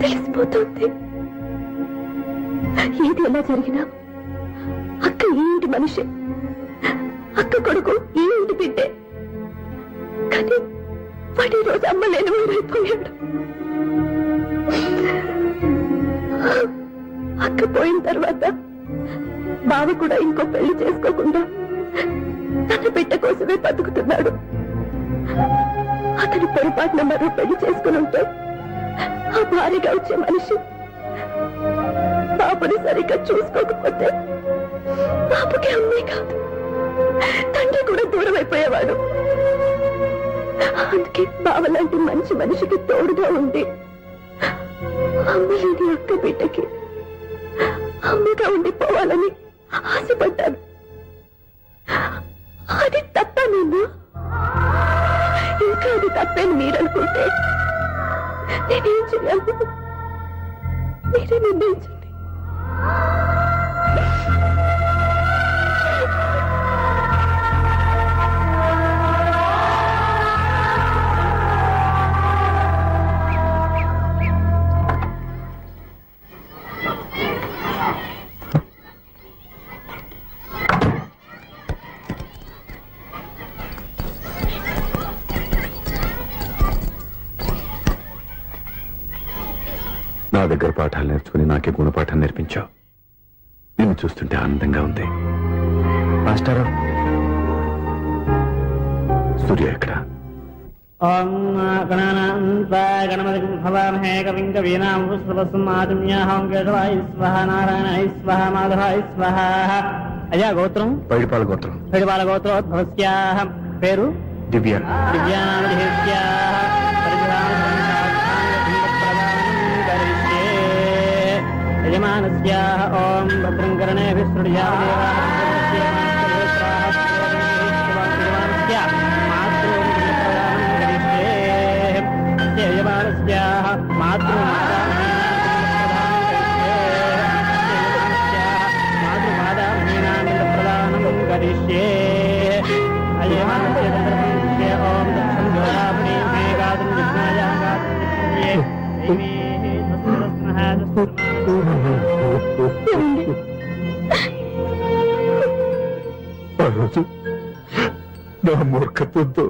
తెలిసిపోతుంది. ఏది ఎలా జరిగినా అక్క ఈ ఇంటి మనిషి, అక్క కొడుకు ఈ ఇంటి బిడ్డే. కానీ వాడి రోజు అమ్మ లేని ఊరైపోయాడు. అక్క పోయిన తర్వాత బావ కూడా ఇంకో పెళ్లి చేసుకోకుండా తన బిడ్డ కోసమే బతుకుతున్నాడు. అతను పొరపాటున మరో పెళ్లి చేసుకుని ఉంటే ఆ భారీగా వచ్చే మనిషి బాబుని సరిగ్గా చూసుకోకపోతే బాబుకి అమ్మే కాదు, తండ్రి కూడా దూరం అయిపోయేవాడు. అందుకే బావలాంటి మంచి మనిషికి తోడుగా ఉంది అమ్మలేని అక్క బిడ్డకి అమ్మగా ఉండిపోవాలని ఆశపడ్డాను. అది తప్ప నేను ఇంకా అది తప్పని మీరనుకుంటే నేనేం చేయాలి? మీరే నిర్ణయించండి. నా దగ్గర పాఠాలు నేర్చుకుని నాకే గుణపాఠం నేర్పించావు. నిన్ను చూస్తుంటే ఆనందంగా ఉంది. మాస్టారు, సూర్య ఎక్కడ? అయ్యా గోత్రం పైడిపాల గోత్రం. పైడిపాల గోత్రోద్భవస్యాః. పేరు దివ్య. యజమానస్యాః ఓం భద్రం కర్ణేభిః ఆ రోజు నా మూర్ఖత్వంతో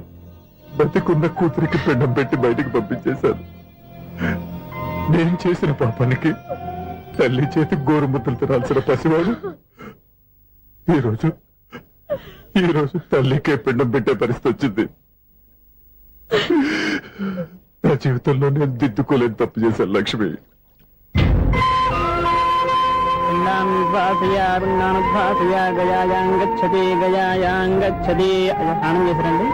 బతికున్న కూతురికి పిండం పెట్టి బయటికి పంపించేశాను. నేను చేసిన పాపానికి తల్లి చేతి గోరుముద్దలు తినాల్సిన పసివాడు ఈ రోజు తల్లికే పిండం పెట్టే పరిస్థితి వచ్చింది. నా జీవితంలో నేను దిద్దుకోలేని తప్పు చేశాను లక్ష్మి. గయాయాంగచ్చతి గయాయాంగచ్చతి స్నానం చేశారండి.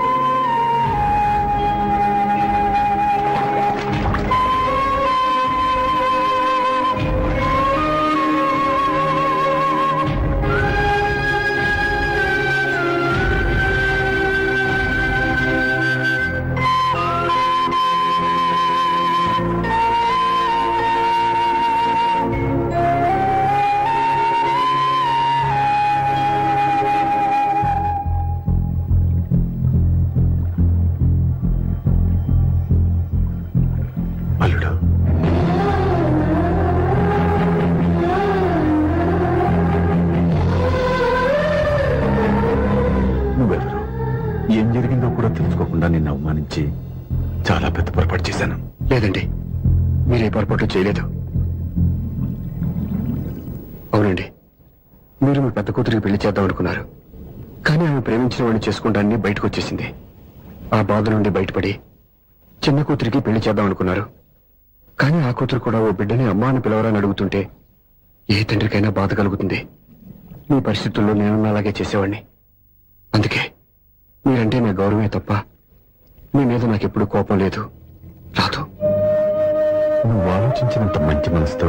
అల్లుడు, నువ్వెవరు? ఏం జరిగిందో కూడా తెలుసుకోకుండా నిన్ను అవమానించి చాలా పెద్ద పొరపాటు చేశాను. లేదండి, మీరే పొరపాటు చేయలేదు. అవునండి, మీరు మీ పెద్ద కూతురికి పెళ్లి చేద్దాం అనుకున్నారు. కానీ ఆమె ప్రేమించిన వాడిని చేసుకుంటానని బయటకు వచ్చేసింది. ఆ బాధ నుండి బయటపడి చిన్న కూతురికి పెళ్లి చేద్దాం అనుకున్నారు. కానీ ఆ కూతురు కూడా ఓ బిడ్డని అమ్మా అని పిలవరని అడుగుతుంటే ఏ తండ్రికైనా బాధ కలుగుతుంది. మీ పరిస్థితుల్లో నేను అలాగే చేసేవాడిని. అందుకే మీరంటే నా గౌరవమే తప్ప మీ మీద నాకెప్పుడు కోపం లేదు, రాదు. నువ్వు ఆలోచించినంత మంచి మనసుతో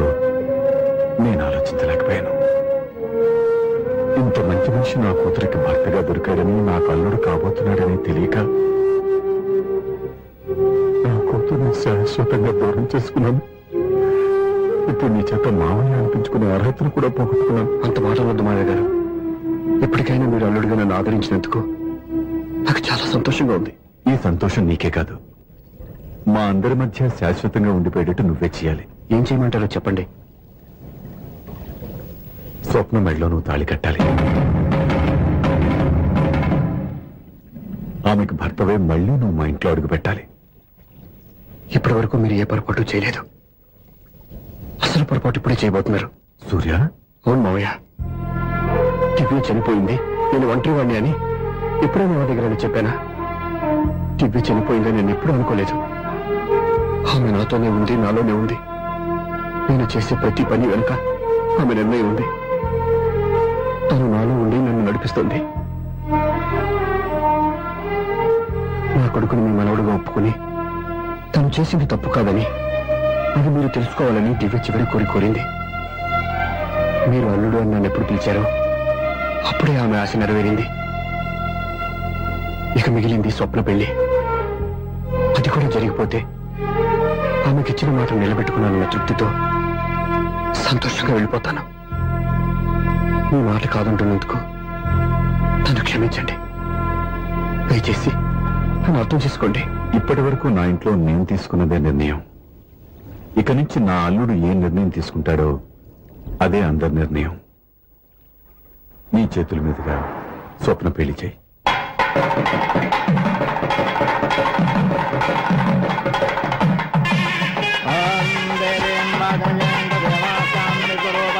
నేను ఆలోచించలేకపోయాను. ఇంత మంచి మనిషి నా కూతురికి భర్తగా దొరికాడని, నాకు అల్లుడు కాబోతున్నాడని తెలియక నా కూతుర్ని శాశ్వతంగా దూరం చేసుకున్నాను. ఇప్పుడు నీ చేత మామయ్య అనిపించుకునే అర్హతను కూడా పోగొట్టుకున్నాను. అంత మాట వద్దు మామయ్య గారు. ఎప్పటికైనా మీరు అల్లుడిగా నన్ను ఆదరించినందుకు నాకు చాలా సంతోషంగా ఉంది. ఈ సంతోషం నీకే కాదు, మా అందరి మధ్య శాశ్వతంగా ఉండిపోయేటట్టు నువ్వే చేయాలి. ఏం చేయమంటారో చెప్పండి. స్వప్న మెడలో నువ్వు తాళి కట్టాలి. ఆమెకు భర్తవే మళ్ళీ నువ్వు మా ఇంట్లో అడుగు పెట్టాలి. ఇప్పటి వరకు మీరు ఏ పొరపాటు చేయలేదు. అసలు పొరపాటు ఇప్పుడే చేయబోతున్నారు. సూర్య, అవును మావయ్య, దివ్య చనిపోయింది, నేను ఒంటరి వాడిని అని ఎప్పుడూ మా దగ్గర చెప్పానా? దివ్య చనిపోయిందని నేను ఎప్పుడూ అనుకోలేదు. ఆమె నాతోనే ఉంది, నాలోనే ఉంది. నేను చేసే ప్రతి పని వెనుక ఆమె నిర్ణయం ఉంది. తను నాలో ఉండి నన్ను నడిపిస్తుంది. నా కొడుకుని మీ మనవడుగా ఒప్పుకుని తను చేసింది తప్పు కాదని, అది మీరు తెలుసుకోవాలని దివ్య చివరి కోరింది. మీరు అల్లుడు అని నన్ను ఎప్పుడు పిలిచారో అప్పుడే ఆమె ఆశ నెరవేరింది. ఇక మిగిలింది స్వప్న పెళ్లి. అది కూడా జరిగిపోతే ఆమెకిచ్చిన మాట నిలబెట్టుకున్నానన్న తృప్తితో సంతోషంగా వెళ్ళిపోతాను. మీ మాట కాదంటున్నందుకు నన్ను క్షమించండి. దయచేసి నన్ను అర్థం చేసుకోండి. ఇప్పటి వరకు నా ఇంట్లో నేను తీసుకున్నదే నిర్ణయం. ఇక నుంచి నా అల్లుడు ఏ నిర్ణయం తీసుకుంటాడో అదే అందరి నిర్ణయం. నీ చేతుల మీదుగా స్వప్న పెళ్లి చేయి.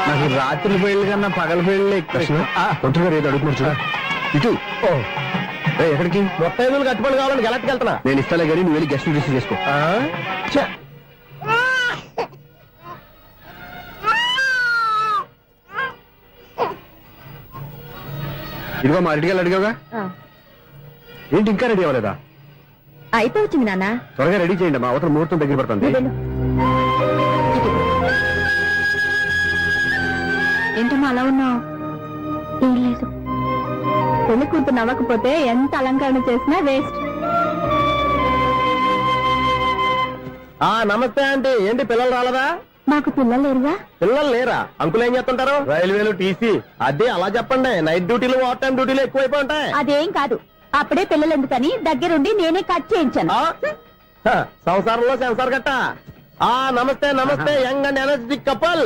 నాకు రాత్రి పెళ్లి కన్నా పగల పెళ్లి ఎక్కువ. ఒంటరిగా ఏదో అడుగుతున్నారు చూడ. ఇటు ఎక్కడికి? మొత్తం కట్టుబడి కావాలని గెలట్కి వెళ్తున్నా. నేను ఇస్తాలే కానీ నువ్వు వెళ్ళి గెస్ట్ రిసీవ్ చేసుకో. ఇదిగో మా రెడీగా అడిగావుగా, ఏంటి ఇంకా రెడీ అవ్వలేదా? అయిపోవచ్చింది నాన్న. త్వరగా రెడీ చేయండి, మా అవతల ముహూర్తం దగ్గర పడుతుంది. ఏంటమ్మా అలా ఉన్నావు? ఏం లేదు. పెళ్లి కూతురు నవ్వకపోతే ఎంత అలంకరణ చేసినా వేస్ట్. నమస్తే ఆంటీ. ఏంటి పిల్లలు రాలదా? మాకు పిల్లలు లేరుగా. పిల్లలు లేరా? అంకులు ఏం చేస్తుంటారు? రైల్వేలు, టీసీ. అదే అలా చెప్పండి. నైట్ డ్యూటీలు, ఓవర్ టైం డ్యూటీలు ఎక్కువైపోయి ఉంటాయి. అదేం కాదు, అప్పుడే పిల్లలు ఎందుకని దగ్గరుండి నేనే కట్ చేయించాను. సంసారంలో సెన్సార్ గట్ట. నమస్తే నమస్తే, young and energetic couple.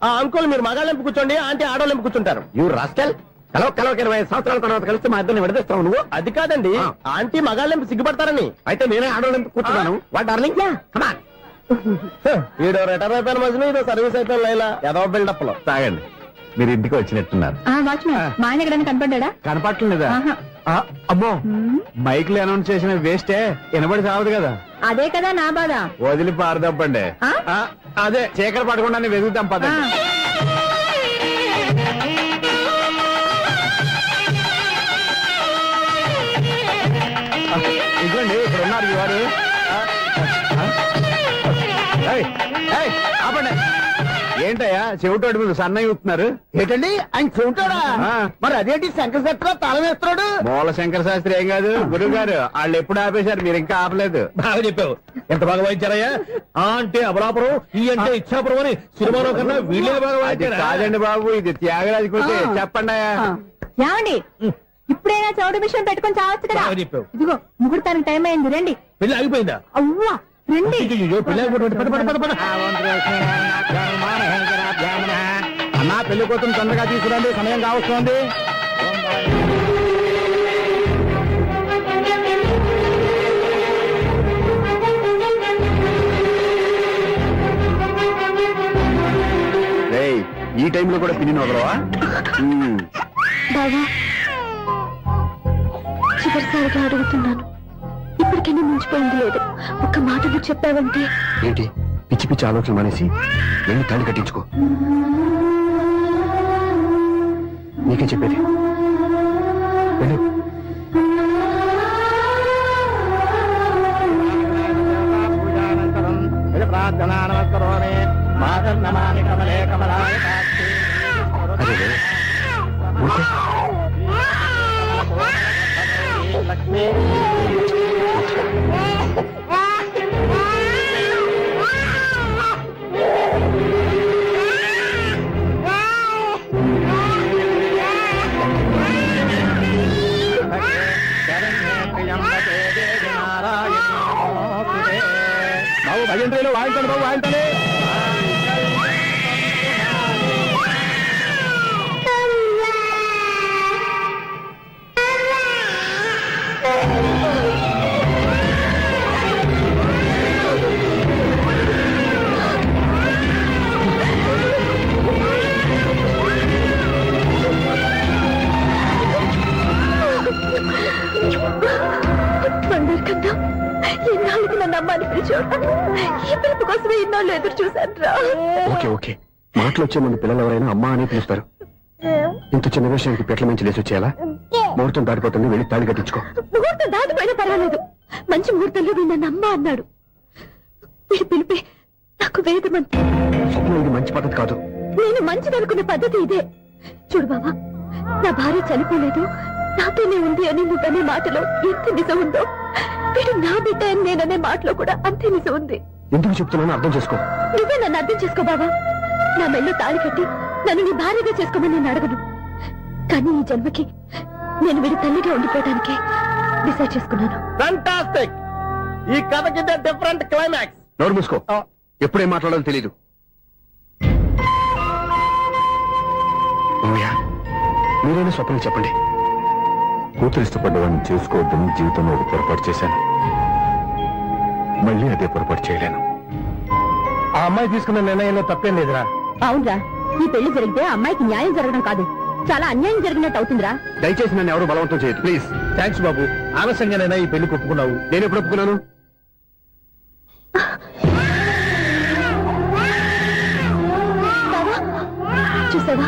Uncle మీరు మగాళ్ళెంపు కూర్చోండి, ఆంటీ ఆడోళ్ళెంపు కూర్చుంటారు. యూ రాస్కెల్, కలవ 20 సంవత్సరాల తర్వాత కలిసి మా ఇద్దరిని విడదీస్తావు నువ్వు. అది కాదండి, ఆంటీ మగాళ్ళెంపు సిగ్గుపడతారని. అయితే నేనే ఆడవాళ్ళని కూర్చున్నాను. What darling, come on. ఈడో రిటైర్ అయిపోయిన మధ్యన ఇదో సర్వీస్ అయిపోయిన లైలా ఏదో బిల్డప్ లో. తాగండి, మీరు ఇంటికి వచ్చినట్టున్నారు. వాచ్మెన్ మా ఆయన ఎక్కడైనా కనపడ్డా? కనపట్లేదా? అమ్మో, మైక్ లో అనౌన్స్ చేసిన వేస్టే, వినబడి సావదు కదా. అదే కదా నా బాధ. వదిలి పారదప్పండి. అదే చీకటి పడకుండా వెతుకుతాం పదండి. ఇదిగోండి, ఇక్కడ ఉన్నారు ఈ వారు. ఆపండి. ఏంటయ్యా చెవిటోడి మీద సన్నయ్య చూస్తున్నారు? ఏంటండి ఆయన చెబుతాడా? మరి అదేంటి శంకర శెట్టిలో తాళం వేస్తున్నాడు? మూల శంకర శాస్త్రి ఏం కాదు, గురువు గారు వాళ్ళు ఎప్పుడు ఆపేశారు, మీరు ఇంకా ఆపలేదు. బాగా చెప్పావు. ఎంత బాగా వాయించారయ్యా. అంటే అబలాపురం, ఈ అంటే ఇచ్చాపురం అని సినిమాలో కన్నా వీళ్ళే బాగా అది వాయించారా? కాదండి బాబు, ఇది త్యాగరాజ కృతి. చెప్పండి అయ్యా. ఏమండి, ఇప్పుడైనా చౌడ మిషన్ పెట్టుకొని చావచ్చు కదా. బాగా చెప్పావు. ఇదిగో ముహూర్తానికి టైం అయింది, రండి. పెళ్లి ఆగిపోయిందా? అవ్వా రండి. అయ్యో, పెళ్లి ఆగిపోయింది. పద, పద, పద, పద. అన్నా పెళ్లి కోసం తొందరగా తీసుకురండి, సమయం కావస్తోంది. ఈ టైంలో కూడా పిన్ని వదలవా? బావా, చివరిసారిగా అడుగుతున్నాను, ఇప్పటికైనా మించిపోయింది లేదు. ఒక్క మాట నువ్వు చెప్పావంటే. ఏంటి పిచ్చి పిచ్చి ఆలోచన మానేసి వెళ్ళి తాళి కట్టించుకో. నీకే చెప్పేది, వెళ్ళు. అరే, ఊరుకో. బాబు భజంత్రీలు వాయించండి, బాబు వాయించండి. బంగారు కన్నా ఎన్నాళ్ళకి నన్ను అమ్మాని పిలిచాడు. ఈ పిలుపు కోసమే ఇన్నాళ్ళు ఎదురు చూశాను రా. ఓకే ఓకే, మాటలు వచ్చే ముందు పిల్లలు ఎవరైనా అమ్మా అని పిలుస్తారు. ఇంత చిన్న విషయానికి పెట్ల మంచి లేచి వచ్చేయాలా? ముహూర్తం దాటిపోతుంది, వెళ్ళి తాళి కట్టించుకో. ముహూర్తం దాటిపోయినా పర్వాలేదు, మంచి ముహూర్తంలో వీడు నన్ను అమ్మ అన్నాడు. వీడి పిలిపే నాకు వేదమంతే. స్వప్నం, ఇది మంచి పద్ధతి కాదు. నేను మంచిదనుకున్న పద్ధతి ఇదే. చూడు బాబా, నా భార్య చనిపోలేదు, నాతోనే ఉంది అని నువ్వనే మాటలో ఎంత నిజం ఉందో, వీడు నా బిడ్డ అని నేననే మాటలో కూడా అంతే నిజం ఉంది. ఎందుకు చెప్తున్నానో అర్థం చేసుకో. నువ్వే నన్ను అర్థం చేసుకో బాబా. నా మెళ్ళో తాళి కట్టి నన్ను నీ భార్యగా చేసుకోమని నేను అడగను. కానీ ఈ జన్మకి నేను వీడి తల్లిగా ఉండిపోవడానికి డిసైడ్ చేసుకున్నాను. ఫెంటాస్టిక్. ఈ కథకి డిఫరెంట్ క్లైమాక్స్. నోరు మూసుకో, ఎప్పుడేం మాట్లాడాలో తెలీదు. మామయ్య, మీరైనా స్వప్నం చెప్పండి. కూతురు ఇష్టపడ్డవాడిని చేసుకోవద్దని జీవితంలో ఒక పొరపాటు చేశాను. మళ్ళీ అదే పొరపాటు చేయలేను. ఆ అమ్మాయి తీసుకున్న నిర్ణయంలో తప్పేం లేదురా. అవునరా, ఈ పెళ్లి జరిగితే అమ్మాయికి న్యాయం జరగడం కాదు, చాలా అన్యాయం జరిగినట్టు అవుతుందిరా. దయచేసి నన్ను ఎవరు బలవంతం చేయదు, ప్లీజ్. థ్యాంక్స్ బాబు, ఆలస్యంగానైనా ఈ పెళ్లి ఒప్పుకున్నావు. నేను ఎప్పుడు ఒప్పుకున్నాను? చూసావా,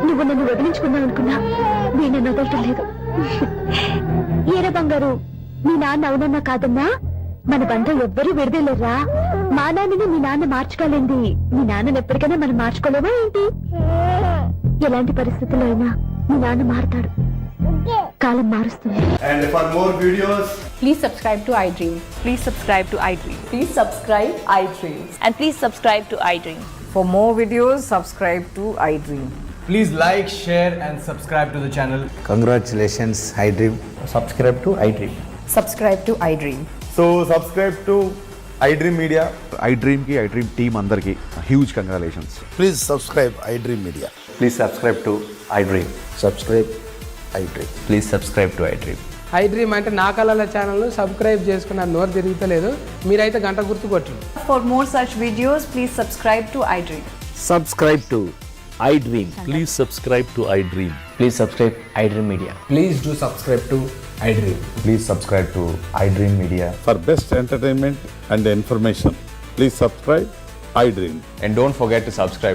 నువ్వు నన్ను వదిలించుకున్నావు అనుకున్నా, నేను వదలటం లేదు. ఏరా బంగారు, మీ నాన్న అవునన్నా కాదన్నా మన బంధం ఎవ్వరూ విడదలేరా. మా నాన్నని మీ నాన్న మార్చుకోలేంది, మీ నాన్నని ఎప్పటికైనా మనం మార్చుకోలేమా ఏంటి? ఎలాంటి పరిస్థితుల్లో అయినా మీ నాన్న మారతాడు. కాలం మారుస్తుంది. And for more videos, Please subscribe to iDream. Please subscribe to iDream. Please subscribe iDream. And please subscribe to iDream. For more videos, subscribe to iDream. please like, share, and subscribe to the channel. Congratulations, iDream. Subscribe to iDream. Subscribe to iDream. So subscribe to iDream Media. iDream ki iDream team andarki huge congratulations. Please subscribe iDream Media. Please subscribe to iDream. Subscribe iDream. Please subscribe to iDream. iDream అంటే నా కళల channel subscribe చేసుకున్న నోరు తిరుగుతలేదు. మీరైతే గంట గుర్తు కొట్టండి. For more such videos, please subscribe to iDream. Subscribe to iDream. Please subscribe to iDream. Please subscribe iDream Media. Please do subscribe to iDream. Please subscribe to iDream Media. For best entertainment and information, please subscribe iDream. And don't forget to subscribe